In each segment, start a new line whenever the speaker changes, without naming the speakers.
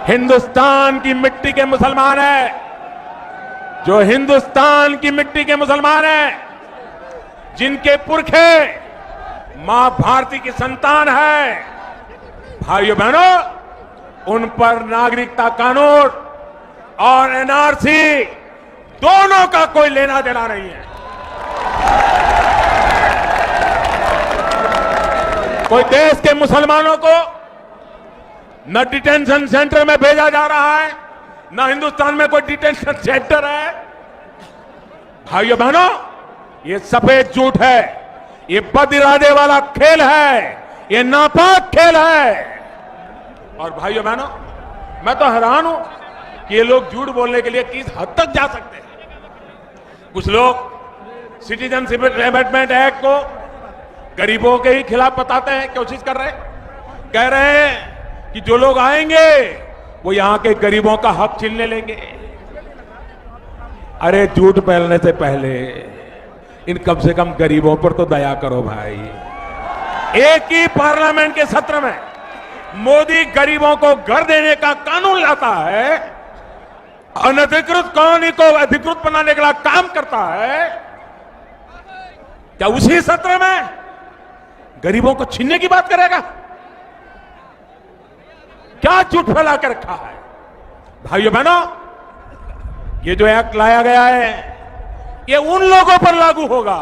हिंदुस्तान की मिट्टी के मुसलमान है, जो हिंदुस्तान की मिट्टी के मुसलमान हैं, जिनके पुरखे मां भारती की संतान है, भाइयों बहनों, उन पर नागरिकता कानून और एनआरसी दोनों का कोई लेना देना नहीं है। कोई देश के मुसलमानों को न डिटेंशन सेंटर में भेजा जा रहा है, न हिंदुस्तान में कोई डिटेंशन सेंटर है। भाइयों बहनों, ये सफेद झूठ है, ये बद इरादे वाला खेल है, ये नापाक खेल है। और भाइयों बहनों, मैं तो हैरान हूं कि ये लोग झूठ बोलने के लिए किस हद तक जा सकते हैं। कुछ लोग सिटीजनशिप अमेंडमेंट एक्ट को गरीबों के ही खिलाफ बताते हैं, कोशिश कर रहे हैं, कह रहे हैं कि जो लोग आएंगे वो यहां के गरीबों का हक छीनने लेंगे। अरे झूठ फैलने से पहले इन कम से कम गरीबों पर तो दया करो भाई। एक ही पार्लियामेंट के सत्र में मोदी गरीबों को घर देने का कानून लाता है, अनधिकृत कॉलोनी को अधिकृत बनाने का काम करता है, क्या उसी सत्र में गरीबों को छीनने की बात करेगा? क्या झूठ फैला कर रखा है। भाइयों बहनों, ये जो एक्ट लाया गया है, ये उन लोगों पर लागू होगा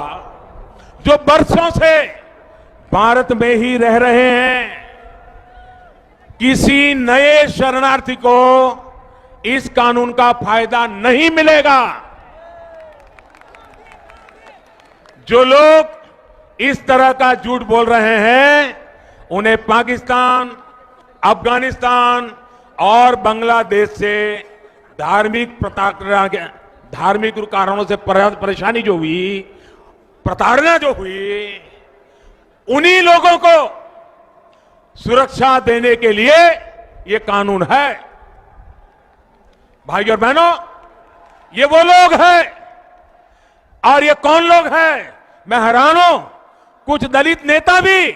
जो बरसों से भारत में ही रह रहे हैं। किसी नए शरणार्थी को इस कानून का फायदा नहीं मिलेगा। जो लोग इस तरह का झूठ बोल रहे हैं, उन्हें पाकिस्तान, अफगानिस्तान और बांग्लादेश से धार्मिक कारणों से परेशानी जो हुई, प्रताड़ना जो हुई, उन्हीं लोगों को सुरक्षा देने के लिए ये कानून है। भाइयों और बहनों, ये वो लोग हैं। और ये कौन लोग हैं? मैं हैरान हूं, कुछ दलित नेता भी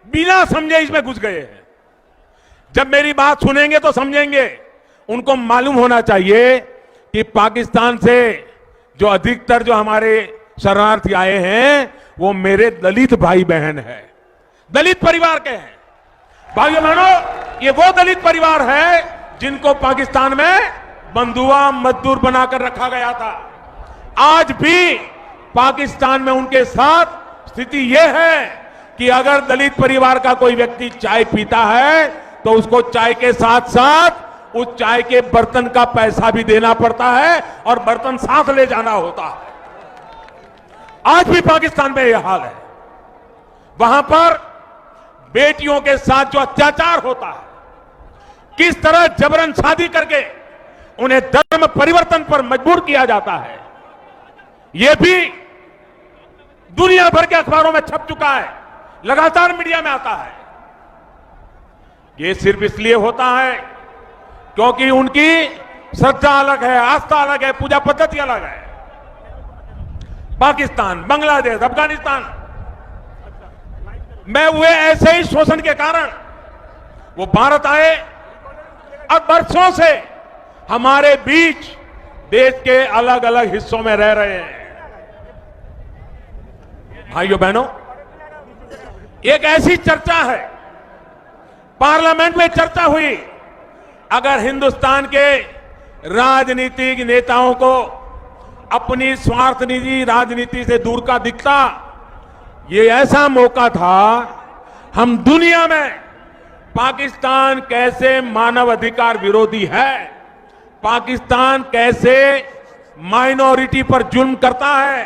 बिना समझे इसमें घुस गए हैं। जब मेरी बात सुनेंगे तो समझेंगे। उनको मालूम होना चाहिए कि पाकिस्तान से जो अधिकतर जो हमारे शरणार्थी आए हैं, वो मेरे दलित भाई बहन हैं, दलित परिवार के हैं। भाइयों बहनों, ये वो दलित परिवार है जिनको पाकिस्तान में बंधुआ मजदूर बनाकर रखा गया था। आज भी पाकिस्तान में उनके साथ स्थिति यह है कि अगर दलित परिवार का कोई व्यक्ति चाय पीता है तो उसको चाय के साथ साथ उस चाय के बर्तन का पैसा भी देना पड़ता है और बर्तन साथ ले जाना होता है। आज भी पाकिस्तान में यह हाल है। वहां पर बेटियों के साथ जो अत्याचार होता है, किस तरह जबरन शादी करके उन्हें धर्म परिवर्तन पर मजबूर किया जाता है, यह भी दुनिया भर के अखबारों में छप चुका है, लगातार मीडिया में आता है। यह सिर्फ इसलिए होता है क्योंकि उनकी श्रद्धा अलग है, आस्था अलग है, पूजा पद्धति अलग है। पाकिस्तान, बांग्लादेश, अफगानिस्तान में हुए ऐसे ही शोषण के कारण वो भारत आए और बरसों से हमारे बीच देश के अलग अलग हिस्सों में रह रहे हैं। भाइयों बहनों, एक ऐसी चर्चा है, पार्लियामेंट में चर्चा हुई, अगर हिंदुस्तान के राजनीतिक नेताओं को अपनी स्वार्थनिधि राजनीति से दूर का दिखता, ये ऐसा मौका था, हम दुनिया में पाकिस्तान कैसे मानव अधिकार विरोधी है, पाकिस्तान कैसे माइनॉरिटी पर जुल्म करता है,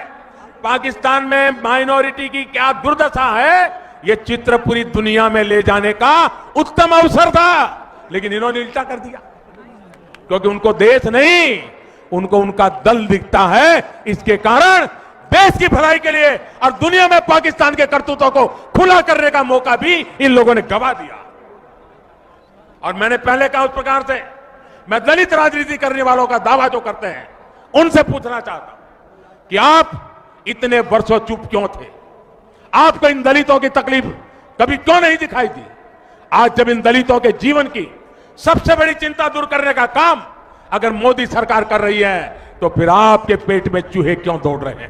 पाकिस्तान में माइनॉरिटी की क्या दुर्दशा है, ये चित्र पूरी दुनिया में ले जाने का उत्तम अवसर था। लेकिन इन्होंने उल्टा कर दिया, क्योंकि उनको देश नहीं, उनको उनका दल दिखता है। इसके कारण देश की भलाई के लिए और दुनिया में पाकिस्तान के करतूतों को खुला करने का मौका भी इन लोगों ने गवा दिया। और मैंने पहले कहा उस प्रकार से मैं दलित राजनीति करने वालों का दावा जो करते हैं, उनसे पूछना चाहता हूं कि आप इतने वर्षों चुप क्यों थे? आपको इन दलितों की तकलीफ कभी क्यों नहीं दिखाई दी? आज जब इन दलितों के जीवन की सबसे बड़ी चिंता दूर करने का काम अगर मोदी सरकार कर रही है तो फिर आपके पेट में चूहे क्यों दौड़ रहे हैं?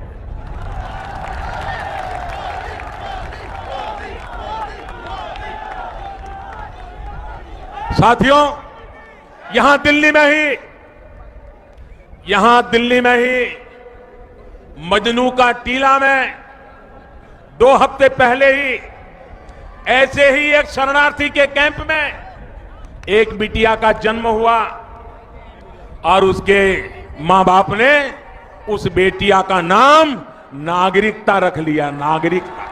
साथियों, यहां दिल्ली में ही मजनू का टीला में 2 हफ्ते पहले ही ऐसे ही एक शरणार्थी के कैंप में एक बिटिया का जन्म हुआ और उसके मां बाप ने उस बेटिया का नाम नागरिकता रख लिया। नागरिकता।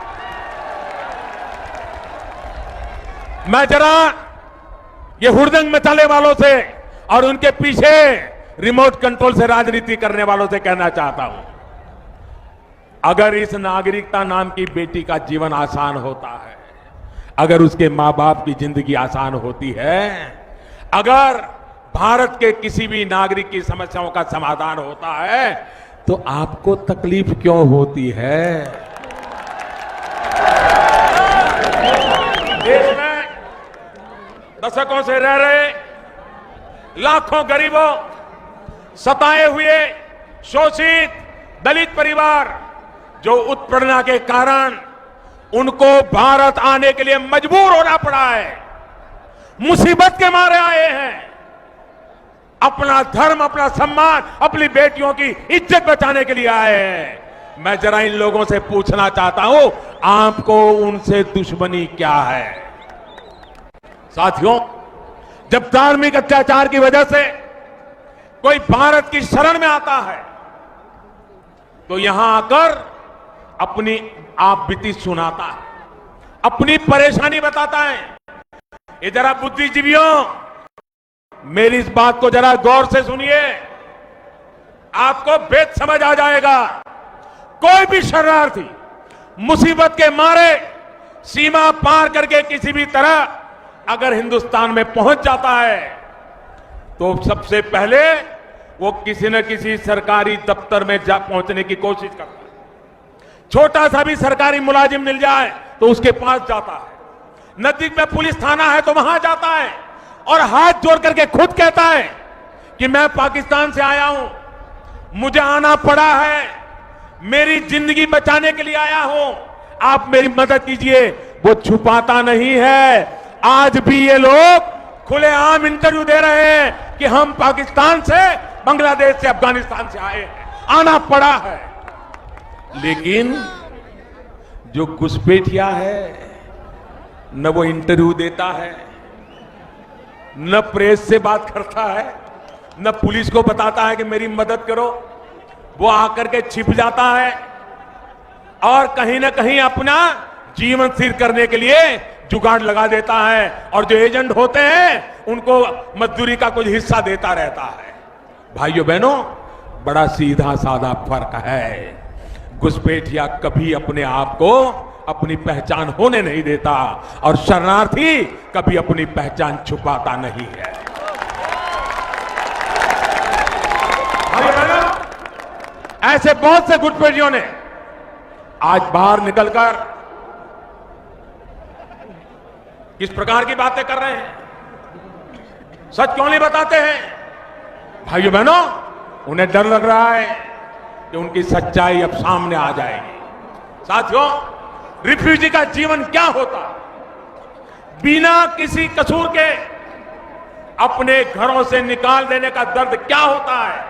मैं जरा ये हुड़दंग मचाने वालों से और उनके पीछे रिमोट कंट्रोल से राजनीति करने वालों से कहना चाहता हूं, अगर इस नागरिकता नाम की बेटी का जीवन आसान होता है, अगर उसके मां बाप की जिंदगी आसान होती है, अगर भारत के किसी भी नागरिक की समस्याओं का समाधान होता है, तो आपको तकलीफ क्यों होती है? देश में दशकों से रह रहे लाखों गरीबों, सताए हुए शोषित दलित परिवार जो उत्पीड़न के कारण उनको भारत आने के लिए मजबूर होना पड़ा है, मुसीबत के मारे आए हैं, अपना धर्म, अपना सम्मान, अपनी बेटियों की इज्जत बचाने के लिए आए हैं। मैं जरा इन लोगों से पूछना चाहता हूं, आपको उनसे दुश्मनी क्या है? साथियों, जब धार्मिक अत्याचार की वजह से कोई भारत की शरण में आता है तो यहां आकर अपनी आप बीती सुनाता है, अपनी परेशानी बताता है। ये जरा बुद्धिजीवियों, मेरी इस बात को जरा गौर से सुनिए, आपको भेद समझ आ जाएगा। कोई भी शरणार्थी मुसीबत के मारे सीमा पार करके किसी भी तरह अगर हिंदुस्तान में पहुंच जाता है तो सबसे पहले वो किसी न किसी सरकारी दफ्तर में जा पहुंचने की कोशिश करता है। छोटा सा भी सरकारी मुलाजिम मिल जाए तो उसके पास जाता है। नजदीक में पुलिस थाना है तो वहां जाता है और हाथ जोड़ करके खुद कहता है कि मैं पाकिस्तान से आया हूं, मुझे आना पड़ा है, मेरी जिंदगी बचाने के लिए आया हूं, आप मेरी मदद कीजिए। वो छुपाता नहीं है। आज भी ये लोग खुलेआम इंटरव्यू दे रहे हैं कि हम पाकिस्तान से, बांग्लादेश से, अफगानिस्तान से आए हैं, आना पड़ा है। लेकिन जो घुसपैठिया है, न वो इंटरव्यू देता है, न प्रेस से बात करता है, न पुलिस को बताता है कि मेरी मदद करो। वो आकर के छिप जाता है और कहीं ना कहीं अपना जीवन स्थिर करने के लिए जुगाड़ लगा देता है और जो एजेंट होते हैं उनको मजदूरी का कुछ हिस्सा देता रहता है। भाइयों बहनों, बड़ा सीधा साधा फर्क है। घुसपैठिया कभी अपने आप को अपनी पहचान होने नहीं देता और शरणार्थी कभी अपनी पहचान छुपाता नहीं है। भाइयों बहनों, ऐसे बहुत से घुसपैठियों ने आज बाहर निकलकर किस प्रकार की बातें कर रहे हैं, सच क्यों नहीं बताते हैं? भाइयों बहनों, उन्हें डर लग रहा है कि उनकी सच्चाई अब सामने आ जाएगी। साथियों, रिफ्यूजी का जीवन क्या होता है, बिना किसी कसूर के अपने घरों से निकाल देने का दर्द क्या होता है,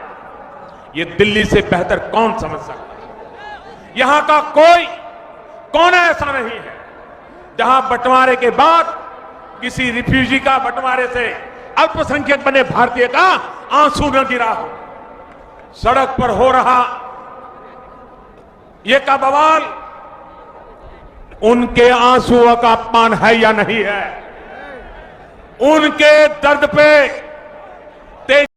ये दिल्ली से बेहतर कौन समझ सकता है? यहां का कौन ऐसा नहीं है जहां बंटवारे के बाद किसी रिफ्यूजी का बंटवारे से अल्पसंख्यक बने भारतीय का आंसू न गिरा हो। सड़क पर हो रहा ये का बवाल उनके आंसुओं का अपमान है या नहीं है? उनके दर्द पे